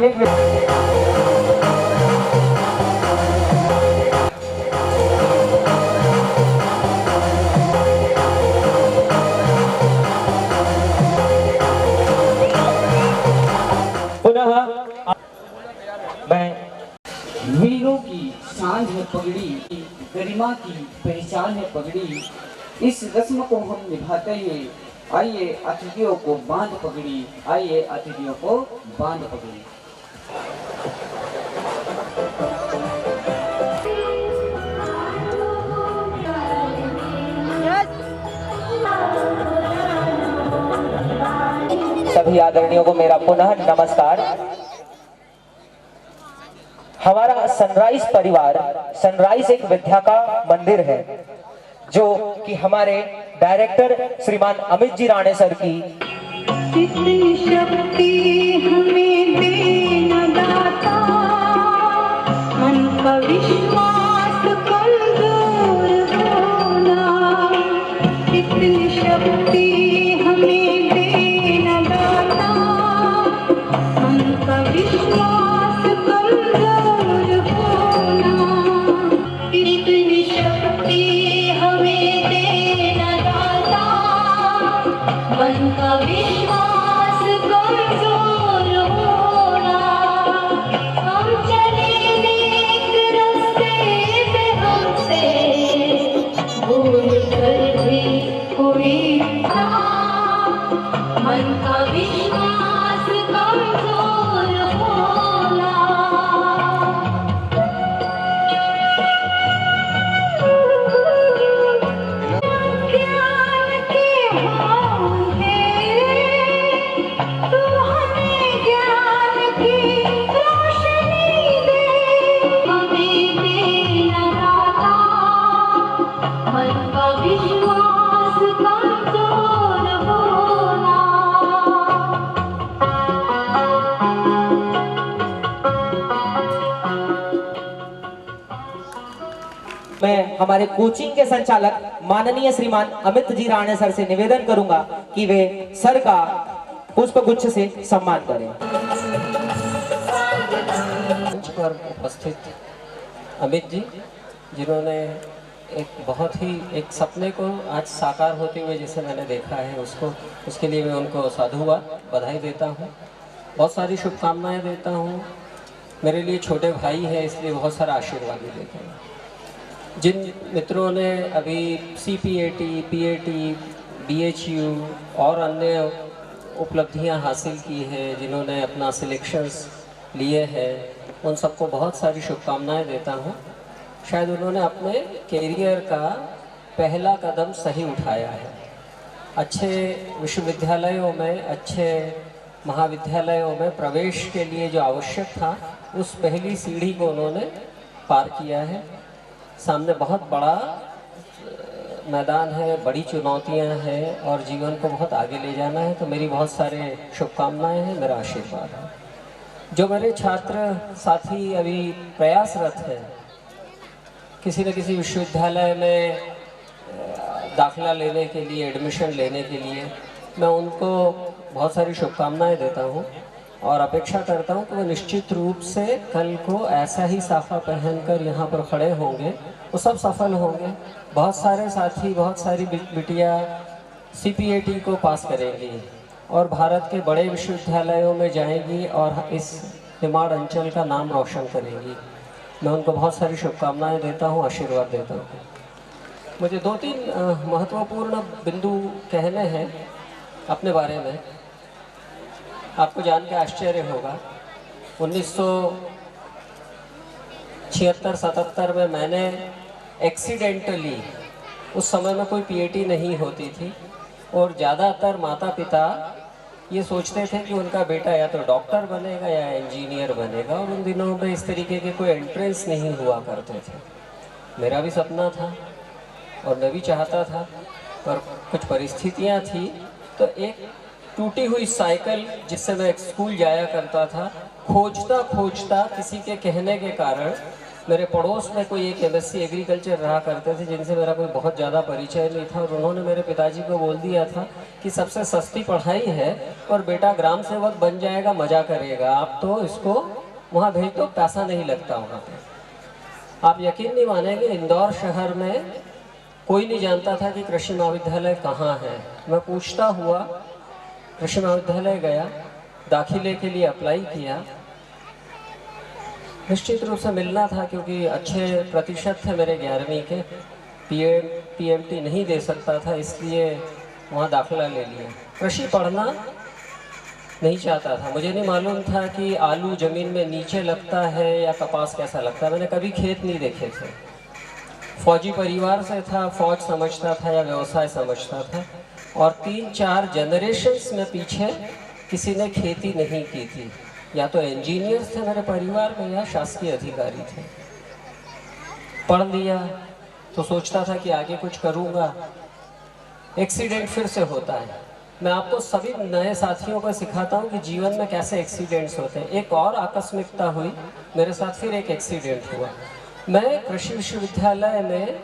पुनः मैं वीरों की शान है पगड़ी, गरिमा की पहचान है पगड़ी, इस रस्म को हम निभाते हैं। आइए अतिथियों को बांध पगड़ी, आइए अतिथियों को बांध पगड़ी। सभी आदरणीयों को मेरा पुनः नमस्कार। हमारा सनराइज परिवार, सनराइज एक विद्या का मंदिर है जो कि हमारे डायरेक्टर श्रीमान अमित जी राणे सर की कितनी शक्ति हमें देना दाता, मन का विश्वास कमजोर होना, कितनी शक्ति हमें देना दाता, मन का विश्वास कमजोर होना, कितनी शक्ति हमें देना दाता, मन का विश्वास कमजोर होना, हम चले नेक रास्ते पे हमसे भूल कर भी कोई ना, मन का विश्वास कमजोर होना। ज्ञान के होंगे तू हमें ज्ञान की रोशनी दे, हमें देना दाता, मन का विश्वास कमजोर होना। मैं हमारे कोचिंग के संचालक माननीय श्रीमान अमित जी राणे सर से निवेदन करूंगा कि वे सर का पुष्प गुच्छ से सम्मान करें। मंच पर उपस्थित अमित जी, जिन्होंने एक बहुत ही एक सपने को आज साकार होते हुए जैसे मैंने देखा है, उसके लिए मैं उनको साधुवाद बधाई देता हूँ, बहुत सारी शुभकामनाएं देता हूँ। मेरे लिए छोटे भाई है, इसलिए बहुत सारा आशीर्वाद भी देता हूँ। जिन मित्रों ने अभी CPAT, PAT, BHU और अन्य उपलब्धियां हासिल की हैं, जिन्होंने अपना सिलेक्शंस लिए हैं, उन सबको बहुत सारी शुभकामनाएं देता हूं। शायद उन्होंने अपने कैरियर का पहला कदम सही उठाया है। अच्छे विश्वविद्यालयों में, अच्छे महाविद्यालयों में प्रवेश के लिए जो आवश्यक था, उस पहली सीढ़ी को उन्होंने पार किया है। सामने बहुत बड़ा मैदान है, बड़ी चुनौतियां हैं और जीवन को बहुत आगे ले जाना है, तो मेरी बहुत सारे शुभकामनाएं हैं, मेरा आशीर्वाद है। जो मेरे छात्र साथी अभी प्रयासरत हैं किसी न किसी विश्वविद्यालय में दाखिला लेने के लिए, एडमिशन लेने के लिए, मैं उनको बहुत सारी शुभकामनाएं देता हूं और अपेक्षा करता हूं कि वो निश्चित रूप से कल को ऐसा ही साफा पहनकर यहाँ पर खड़े होंगे, वो सब सफल होंगे। बहुत सारे साथी, बहुत सारी बिटिया CPAT को पास करेंगी और भारत के बड़े विश्वविद्यालयों में जाएंगी और इस निमाड़ अंचल का नाम रोशन करेंगी। मैं उनको बहुत सारी शुभकामनाएं देता हूँ, आशीर्वाद देता हूँ। मुझे 2-3 महत्वपूर्ण बिंदु कहने हैं अपने बारे में। आपको जान के आश्चर्य होगा, 1976-77 में मैंने एक्सीडेंटली, उस समय में कोई PAT नहीं होती थी और ज़्यादातर माता पिता ये सोचते थे कि उनका बेटा या तो डॉक्टर बनेगा या इंजीनियर बनेगा, और उन दिनों में इस तरीके के कोई एंट्रेंस नहीं हुआ करते थे। मेरा भी सपना था और मैं भी चाहता था, पर कुछ परिस्थितियाँ थी, तो एक टूटी हुई साइकिल जिससे मैं स्कूल जाया करता था, खोजता खोजता किसी के कहने के कारण मेरे पड़ोस में कोई एक एमएससी एग्रीकल्चर रहा करते थे जिनसे मेरा कोई बहुत ज़्यादा परिचय नहीं था, और उन्होंने मेरे पिताजी को बोल दिया था कि सबसे सस्ती पढ़ाई है और बेटा ग्राम सेवक बन जाएगा, मज़ा करेगा, आप तो इसको वहाँ भेज दो, पैसा नहीं लगता वहाँ पे। आप यकीन नहीं मानेंगे, इंदौर शहर में कोई नहीं जानता था कि कृषि महाविद्यालय कहाँ है। मैं पूछता हुआ कृषि महाविद्यालय गया, दाखिले के लिए अप्लाई किया। निश्चित रूप से मिलना था क्योंकि अच्छे प्रतिशत थे मेरे 11वीं के, पीएमटी नहीं दे सकता था, इसलिए वहाँ दाखिला ले लिया। कृषि पढ़ना नहीं चाहता था, मुझे नहीं मालूम था कि आलू ज़मीन में नीचे लगता है या कपास कैसा लगता है, मैंने कभी खेत नहीं देखे थे। फौजी परिवार से था, फौज समझता था या व्यवसाय समझता था, और 3-4 जनरेशन्स में पीछे किसी ने खेती नहीं की थी, या तो इंजीनियर्स थे मेरे परिवार में या शासकीय अधिकारी थे। पढ़ लिया तो सोचता था कि आगे कुछ करूँगा, एक्सीडेंट फिर से होता है। मैं आपको सभी नए साथियों को सिखाता हूँ कि जीवन में कैसे एक्सीडेंट्स होते हैं। एक और आकस्मिकता हुई, मेरे साथ फिर एक एक्सीडेंट हुआ। मैं कृषि विश्वविद्यालय में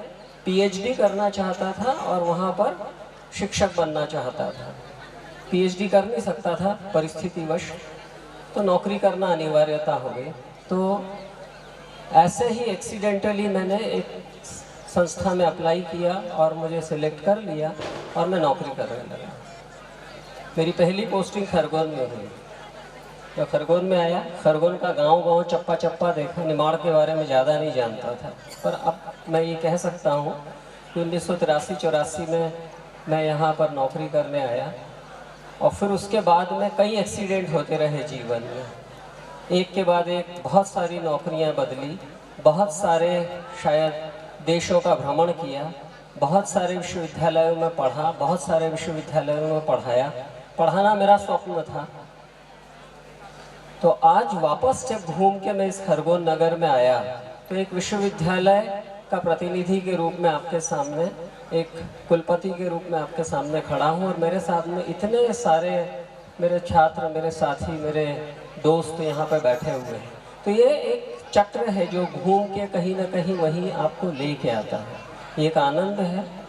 पीएचडी करना चाहता था और वहाँ पर शिक्षक बनना चाहता था। पीएचडी कर नहीं सकता था परिस्थितिवश, तो नौकरी करना अनिवार्यता हो गई। तो ऐसे ही एक्सीडेंटली मैंने एक संस्था में अप्लाई किया और मुझे सिलेक्ट कर लिया और मैं नौकरी करने लगा। मेरी पहली पोस्टिंग खरगोन में हुई। जब खरगोन में आया, खरगोन का गांव चप्पा चप्पा देखा, निमाड़ के बारे में ज़्यादा नहीं जानता था, पर अब मैं ये कह सकता हूँ कि 1983-84 में मैं यहाँ पर नौकरी करने आया। और फिर उसके बाद में कई एक्सीडेंट होते रहे जीवन में, एक के बाद एक बहुत सारी नौकरियाँ बदली, बहुत सारे शायद देशों का भ्रमण किया, बहुत सारे विश्वविद्यालयों में पढ़ा, बहुत सारे विश्वविद्यालयों में पढ़ाया। पढ़ाना मेरा स्वप्न था। तो आज वापस जब घूम के मैं इस खरगोन नगर में आया तो एक विश्वविद्यालय का प्रतिनिधि के रूप में आपके सामने, एक कुलपति के रूप में आपके सामने खड़ा हूँ, और मेरे सामने इतने सारे मेरे छात्र, मेरे साथी, मेरे दोस्त यहाँ पे बैठे हुए हैं। तो ये एक चक्र है जो घूम के कहीं ना कहीं वहीं आपको लेके आता है। ये एक आनंद है।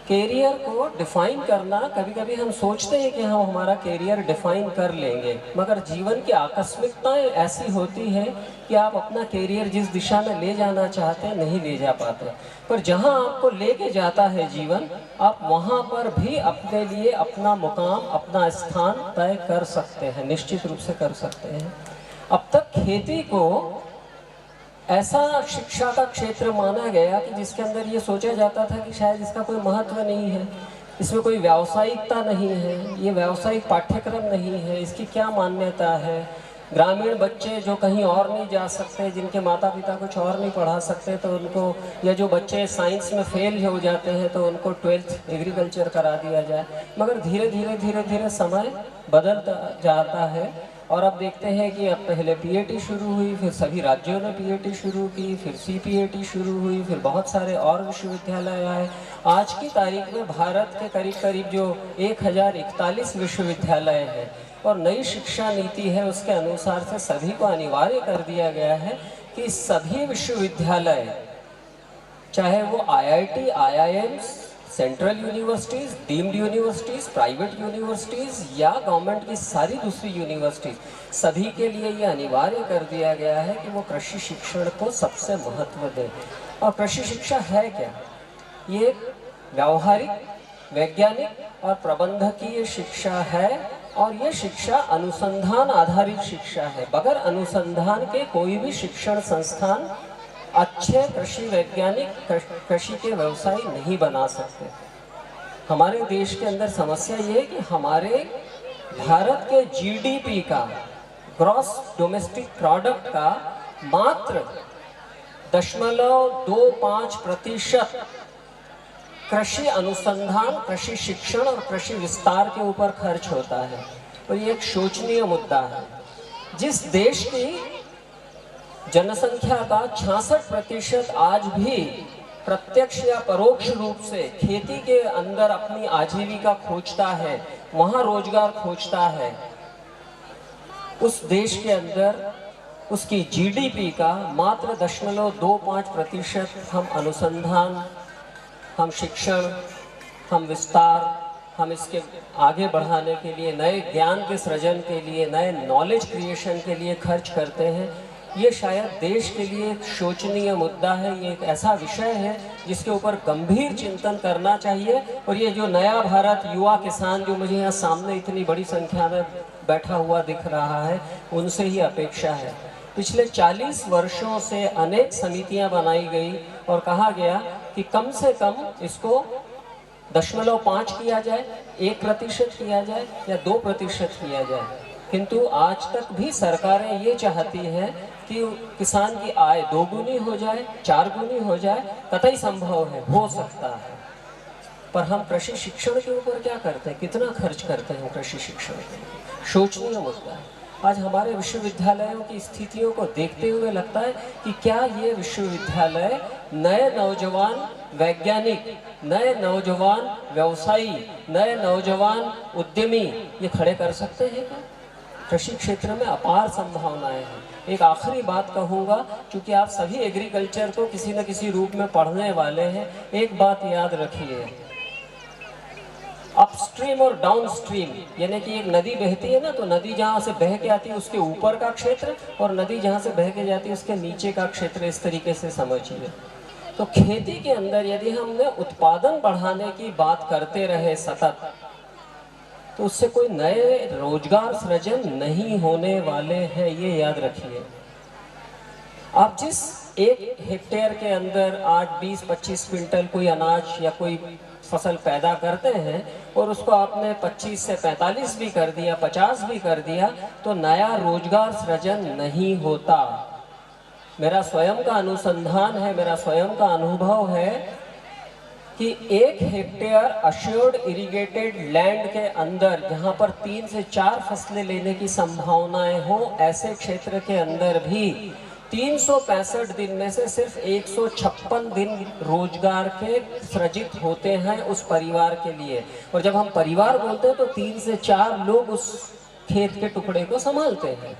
कैरियर को डिफाइन करना, कभी कभी हम सोचते हैं कि हम हमारा कैरियर डिफाइन कर लेंगे, मगर जीवन की आकस्मिकताएं ऐसी होती हैं कि आप अपना कैरियर जिस दिशा में ले जाना चाहते हैं नहीं ले जा पाते। पर जहां आपको लेके जाता है जीवन, आप वहां पर भी अपने लिए अपना मुकाम, अपना स्थान तय कर सकते हैं, निश्चित रूप से कर सकते हैं। अब तक खेती को ऐसा शिक्षा का क्षेत्र माना गया कि जिसके अंदर ये सोचा जाता था कि शायद इसका कोई महत्व नहीं है, इसमें कोई व्यावसायिकता नहीं है, ये व्यावसायिक पाठ्यक्रम नहीं है, इसकी क्या मान्यता है। ग्रामीण बच्चे जो कहीं और नहीं जा सकते, जिनके माता पिता कुछ और नहीं पढ़ा सकते, तो उनको, या जो बच्चे साइंस में फेल हो जाते हैं तो उनको 12th एग्रीकल्चर करा दिया जाए। मगर धीरे धीरे समय बदलता जाता है, और अब देखते हैं कि अब पहले पीएटी शुरू हुई, फिर सभी राज्यों ने पीएटी शुरू की, फिर सीपीएटी शुरू हुई, फिर बहुत सारे और विश्वविद्यालय आए। आज की तारीख में भारत के करीब जो 1041 विश्वविद्यालय हैं, और नई शिक्षा नीति है उसके अनुसार से सभी को अनिवार्य कर दिया गया है कि सभी विश्वविद्यालय, चाहे वो IIT, IIMs, central universities, deemed universities, private universities या गवर्नमेंट की सारी दूसरी यूनिवर्सिटीज़, सभी के लिए ये अनिवार्य कर दिया गया है कि वो कृषि शिक्षण को सबसे महत्व दें। और कृषि शिक्षा है क्या? ये व्यावहारिक, वैज्ञानिक और प्रबंधकीय शिक्षा है, और ये शिक्षा अनुसंधान आधारित शिक्षा है। बगैर अनुसंधान के कोई भी शिक्षण संस्थान अच्छे कृषि वैज्ञानिक, कृषि के व्यवसाय नहीं बना सकते। हमारे देश के अंदर समस्या ये है कि हमारे भारत के जीडीपी का, ग्रॉस डोमेस्टिक प्रोडक्ट का मात्र 0.25% कृषि अनुसंधान, कृषि शिक्षण और कृषि विस्तार के ऊपर खर्च होता है। और ये एक शोचनीय मुद्दा है। जिस देश की जनसंख्या का 66% आज भी प्रत्यक्ष या परोक्ष रूप से खेती के अंदर अपनी आजीविका खोजता है, वहाँ रोजगार खोजता है, उस देश के अंदर उसकी जीडीपी का मात्र 0.25% हम अनुसंधान, हम शिक्षण, हम विस्तार, हम इसके आगे बढ़ाने के लिए, नए ज्ञान के सृजन के लिए, नए नॉलेज क्रिएशन के लिए खर्च करते हैं। ये शायद देश के लिए एक शोचनीय मुद्दा है। ये एक ऐसा विषय है जिसके ऊपर गंभीर चिंतन करना चाहिए। और ये जो नया भारत युवा किसान जो मुझे यहाँ सामने इतनी बड़ी संख्या में बैठा हुआ दिख रहा है, उनसे ही अपेक्षा है। पिछले 40 वर्षों से अनेक समितियां बनाई गई और कहा गया कि कम से कम इसको 0.5 किया जाए, 1% किया जाए या 2% किया जाए। किंतु आज तक भी सरकारें ये चाहती हैं कि किसान की आय 2 गुनी हो जाए, 4 गुनी हो जाए। कतई संभव है, हो सकता है, पर हम कृषि शिक्षण के ऊपर क्या करते हैं, कितना खर्च करते हैं कृषि शिक्षण के? शोचनीय मुद्दा है। आज हमारे विश्वविद्यालयों की स्थितियों को देखते हुए लगता है कि क्या ये विश्वविद्यालय नए नौजवान वैज्ञानिक, नए नौजवान व्यवसायी, नए नौजवान उद्यमी ये खड़े कर सकते हैं क्या? कृषि क्षेत्र में अपार संभावनाएं हैं। एक आखिरी बात कहूँगा, क्योंकि आप सभी एग्रीकल्चर को किसी न किसी रूप में पढ़ने वाले हैं। एक बात याद रखिए, अपस्ट्रीम और डाउनस्ट्रीम, यानी कि एक नदी बहती है ना, तो नदी जहाँ से बह के आती है उसके ऊपर का क्षेत्र, और नदी जहाँ से बह के जाती है उसके नीचे का क्षेत्र। इस तरीके से समझिए। तो खेती के अंदर यदि हमने उत्पादन बढ़ाने की बात करते रहे सतत, तो उससे कोई नए रोजगार सृजन नहीं होने वाले हैं, ये याद रखिए। आप जिस 1 हेक्टेयर के अंदर आज 20-25 क्विंटल कोई अनाज या कोई फसल पैदा करते हैं और उसको आपने 25 से 45 भी कर दिया, 50 भी कर दिया, तो नया रोजगार सृजन नहीं होता। मेरा स्वयं का अनुसंधान है, मेरा स्वयं का अनुभव है कि 1 हेक्टेयर अश्योर्ड इरिगेटेड लैंड के अंदर जहां पर 3 से 4 फसलें लेने की संभावनाएं हो, ऐसे क्षेत्र के अंदर भी 365 दिन में से सिर्फ 156 दिन रोजगार के सृजित होते हैं उस परिवार के लिए। और जब हम परिवार बोलते हैं तो 3 से 4 लोग उस खेत के टुकड़े को संभालते हैं।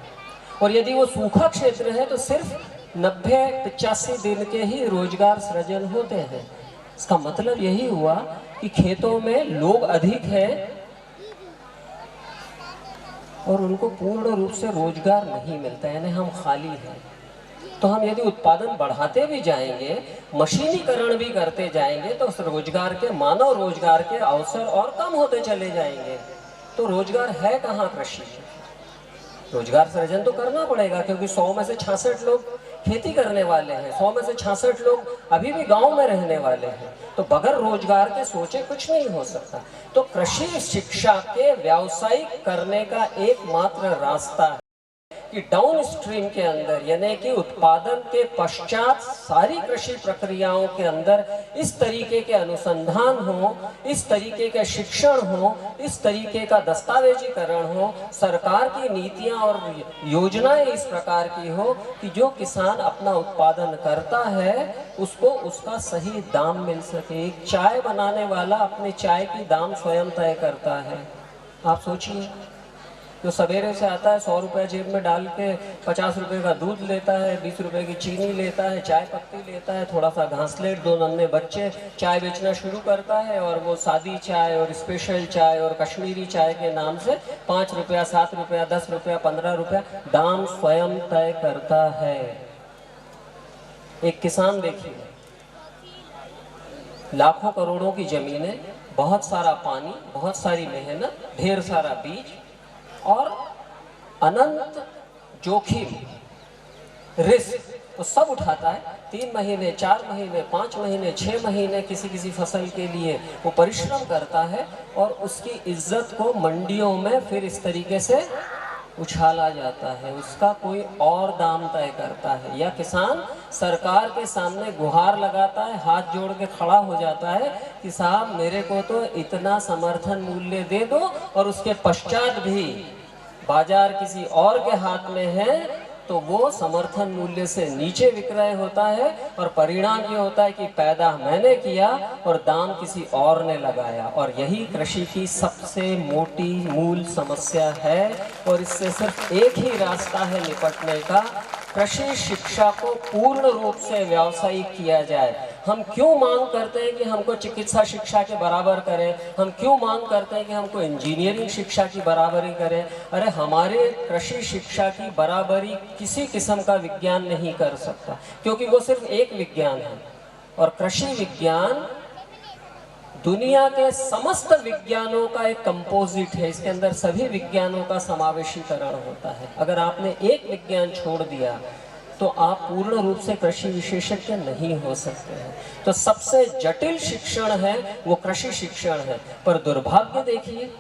और यदि वो सूखा क्षेत्र है तो सिर्फ 90-85 दिन के ही रोजगार सृजन होते हैं। इसका मतलब यही हुआ कि खेतों में लोग अधिक हैं और उनको पूर्ण रूप से रोजगार नहीं मिलता, यानी हम खाली हैं। तो हम यदि उत्पादन बढ़ाते भी जाएंगे, मशीनीकरण भी करते जाएंगे, तो उस रोजगार के, मानव रोजगार के अवसर और कम होते चले जाएंगे। तो रोजगार है कहाँ कृषि? रोजगार सृजन तो करना पड़ेगा, क्योंकि 100 में से 66 लोग खेती करने वाले हैं, 100 में से 66 लोग अभी भी गांव में रहने वाले हैं। तो बगैर रोजगार के सोचे कुछ नहीं हो सकता। तो कृषि शिक्षा के व्यावसायिक करने का एकमात्र रास्ता है कि डाउन स्ट्रीम के अंदर, यानी कि उत्पादन के पश्चात सारी कृषि प्रक्रियाओं के अंदर इस तरीके के अनुसंधान हो, इस तरीके के शिक्षण हो, इस तरीके का दस्तावेजीकरण हो, सरकार की नीतियां और योजनाएं इस प्रकार की हो कि जो किसान अपना उत्पादन करता है उसको उसका सही दाम मिल सके। एक चाय बनाने वाला अपने चाय की दाम स्वयं तय करता है। आप सोचिए, जो सवेरे से आता है 100 रुपये जेब में डाल के 50 रुपये का दूध लेता है, 20 रुपये की चीनी लेता है, चाय पत्ती लेता है, थोड़ा सा घासलेट, 2 नन्हे बच्चे, चाय बेचना शुरू करता है। और वो सादी चाय और स्पेशल चाय और कश्मीरी चाय के नाम से 5 रुपया, 7 रुपया, 10 रुपया, 15 रुपया दाम स्वयं तय करता है। एक किसान देखिए, लाखों करोड़ों की जमीनें, बहुत सारा पानी, बहुत सारी मेहनत, ढेर सारा बीज और अनंत जोखिम, रिस्क तो सब उठाता है। 3 महीने, 4 महीने, 5 महीने, 6 महीने किसी फसल के लिए वो परिश्रम करता है और उसकी इज्जत को मंडियों में फिर इस तरीके से उछाला जाता है। उसका कोई और दाम तय करता है, या किसान सरकार के सामने गुहार लगाता है, हाथ जोड़ के खड़ा हो जाता है कि साहब मेरे को तो इतना समर्थन मूल्य दे दो, और उसके पश्चात भी बाजार किसी और के हाथ में है तो वो समर्थन मूल्य से नीचे विक्रय होता है और परिणाम ये होता है कि पैदा मैंने किया और दाम किसी और ने लगाया। और यही कृषि की सबसे मोटी मूल समस्या है और इससे सिर्फ एक ही रास्ता है निपटने का, कृषि शिक्षा को पूर्ण रूप से व्यावसायिक किया जाए। हम क्यों मांग करते हैं कि हमको चिकित्सा शिक्षा के बराबर करें, हम क्यों मांग करते हैं कि हमको इंजीनियरिंग शिक्षा की बराबरी करें? अरे हमारे कृषि शिक्षा की बराबरी किसी किस्म का विज्ञान नहीं कर सकता, क्योंकि वो सिर्फ एक विज्ञान है और कृषि विज्ञान दुनिया के समस्त विज्ञानों का एक कंपोजिट है। इसके अंदर सभी विज्ञानों का समावेशीकरण होता है। अगर आपने एक विज्ञान छोड़ दिया तो आप पूर्ण रूप से कृषि विशेषज्ञ नहीं हो सकते हैं। तो सबसे जटिल शिक्षण है वो कृषि शिक्षण है। पर दुर्भाग्य देखिए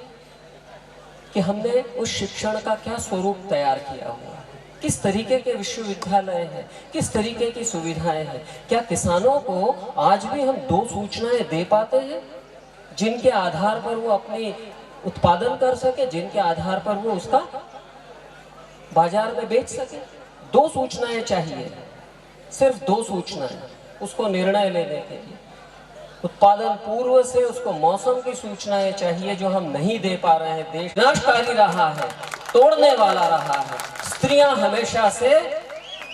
कि हमने उस शिक्षण का क्या स्वरूप तैयार किया हुआ है, किस तरीके के विश्वविद्यालय हैं, किस तरीके की सुविधाएं हैं। क्या किसानों को आज भी हम 2 सूचनाएं दे पाते हैं जिनके आधार पर वो अपनी उत्पादन कर सके, जिनके आधार पर वो उसका बाजार में बेच सके? 2 सूचनाएं चाहिए, सिर्फ 2 सूचनाएं उसको निर्णय लेने के लिए। उत्पादन पूर्व से उसको मौसम की सूचनाएं चाहिए जो हम नहीं दे पा रहे हैं। देश विनाशकारी रहा है, तोड़ने वाला रहा है। स्त्रियां हमेशा से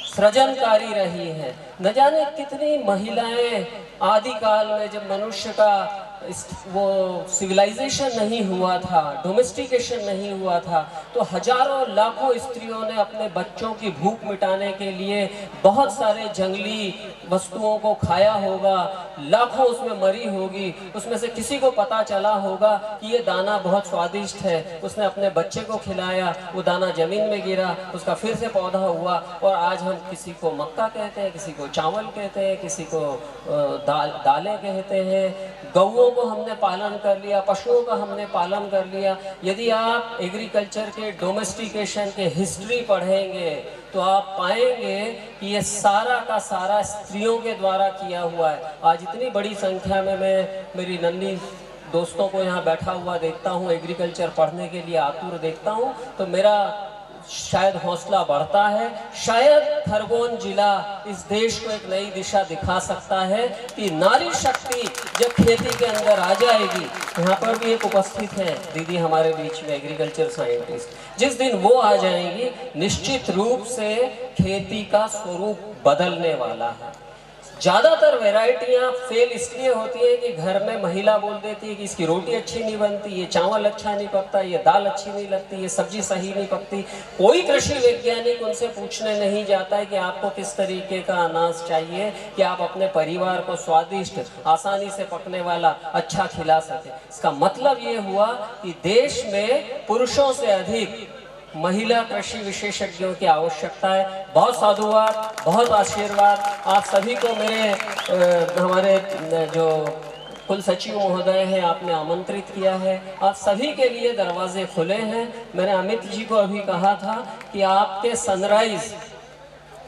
सृजनकारी रही हैं। न जाने कितनी महिलाएं आदिकाल में, जब मनुष्य का वो सिविलाइजेशन नहीं हुआ था, डोमेस्टिकेशन नहीं हुआ था, तो हजारों लाखों स्त्रियों ने अपने बच्चों की भूख मिटाने के लिए बहुत सारे जंगली वस्तुओं को खाया होगा, लाखों उसमें मरी होगी। उसमें से किसी को पता चला होगा कि ये दाना बहुत स्वादिष्ट है, उसने अपने बच्चे को खिलाया, वो दाना जमीन में गिरा, उसका फिर से पौधा हुआ और आज हम किसी को मक्का कहते हैं, किसी को चावल कहते हैं, किसी को दालें कहते हैं। गौओं को हमने पालन कर लिया, पशुओं का हमने पालन कर लिया। यदि आप एग्रीकल्चर के डोमेस्टिकेशन के हिस्ट्री पढ़ेंगे तो आप पाएंगे कि ये सारा का सारा स्त्रियों के द्वारा किया हुआ है। आज इतनी बड़ी संख्या में मैं मेरी नन्ही दोस्तों को यहाँ बैठा हुआ देखता हूँ, एग्रीकल्चर पढ़ने के लिए आतुर देखता हूँ, तो मेरा शायद हौसला बढ़ता है। शायद खरगोन जिला इस देश को एक नई दिशा दिखा सकता है कि नारी शक्ति जब खेती के अंदर आ जाएगी। यहाँ पर भी एक उपस्थित है दीदी हमारे बीच में, एग्रीकल्चर साइंटिस्ट। जिस दिन वो आ जाएंगी निश्चित रूप से खेती का स्वरूप बदलने वाला है। ज़्यादातर वैरायटियाँ फेल इसलिए होती है कि घर में महिला बोल देती है कि इसकी रोटी अच्छी नहीं बनती, ये चावल अच्छा नहीं पकता, ये दाल अच्छी नहीं लगती, ये सब्जी सही नहीं पकती। कोई कृषि वैज्ञानिक उनसे पूछने नहीं जाता है कि आपको किस तरीके का अनाज चाहिए कि आप अपने परिवार को स्वादिष्ट, आसानी से पकने वाला, अच्छा खिला सके। इसका मतलब ये हुआ कि देश में पुरुषों से अधिक महिला कृषि विशेषज्ञों की आवश्यकता है। बहुत साधुवाद, बहुत आशीर्वाद आप सभी को। मेरे हमारे जो कुल सचिव महोदय हैं, आपने आमंत्रित किया है, आप सभी के लिए दरवाजे खुले हैं। मैंने अमित जी को अभी कहा था कि आपके सनराइज,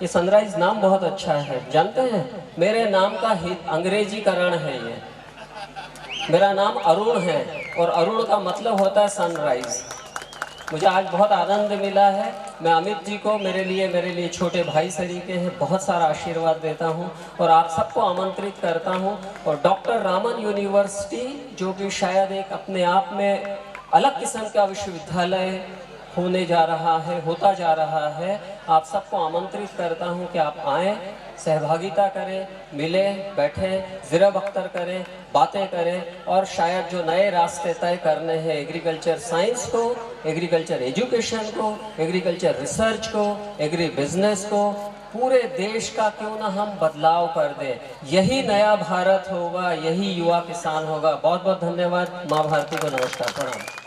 ये सनराइज नाम बहुत अच्छा है, जानते हैं मेरे नाम का अंग्रेजीकरण है। ये मेरा नाम अरुण है और अरुण का मतलब होता है सनराइज। मुझे आज बहुत आनंद मिला है। मैं अमित जी को मेरे लिए छोटे भाई सरीके हैं, बहुत सारा आशीर्वाद देता हूं और आप सबको आमंत्रित करता हूं। और डॉक्टर रामन यूनिवर्सिटी जो कि शायद एक अपने आप में अलग किस्म का विश्वविद्यालय होने जा रहा है, होता जा रहा है, आप सबको आमंत्रित करता हूं कि आप आएँ, सहभागिता करें, मिलें, बैठें, ज़िरब अख्तर करें, बातें करें और शायद जो नए रास्ते तय करने हैं एग्रीकल्चर साइंस को, एग्रीकल्चर एजुकेशन को, एग्रीकल्चर रिसर्च को, एग्री बिजनेस को, पूरे देश का क्यों ना हम बदलाव कर दें। यही नया भारत होगा, यही युवा किसान होगा। बहुत बहुत धन्यवाद। माँ भारती को नमस्कार, प्रणाम।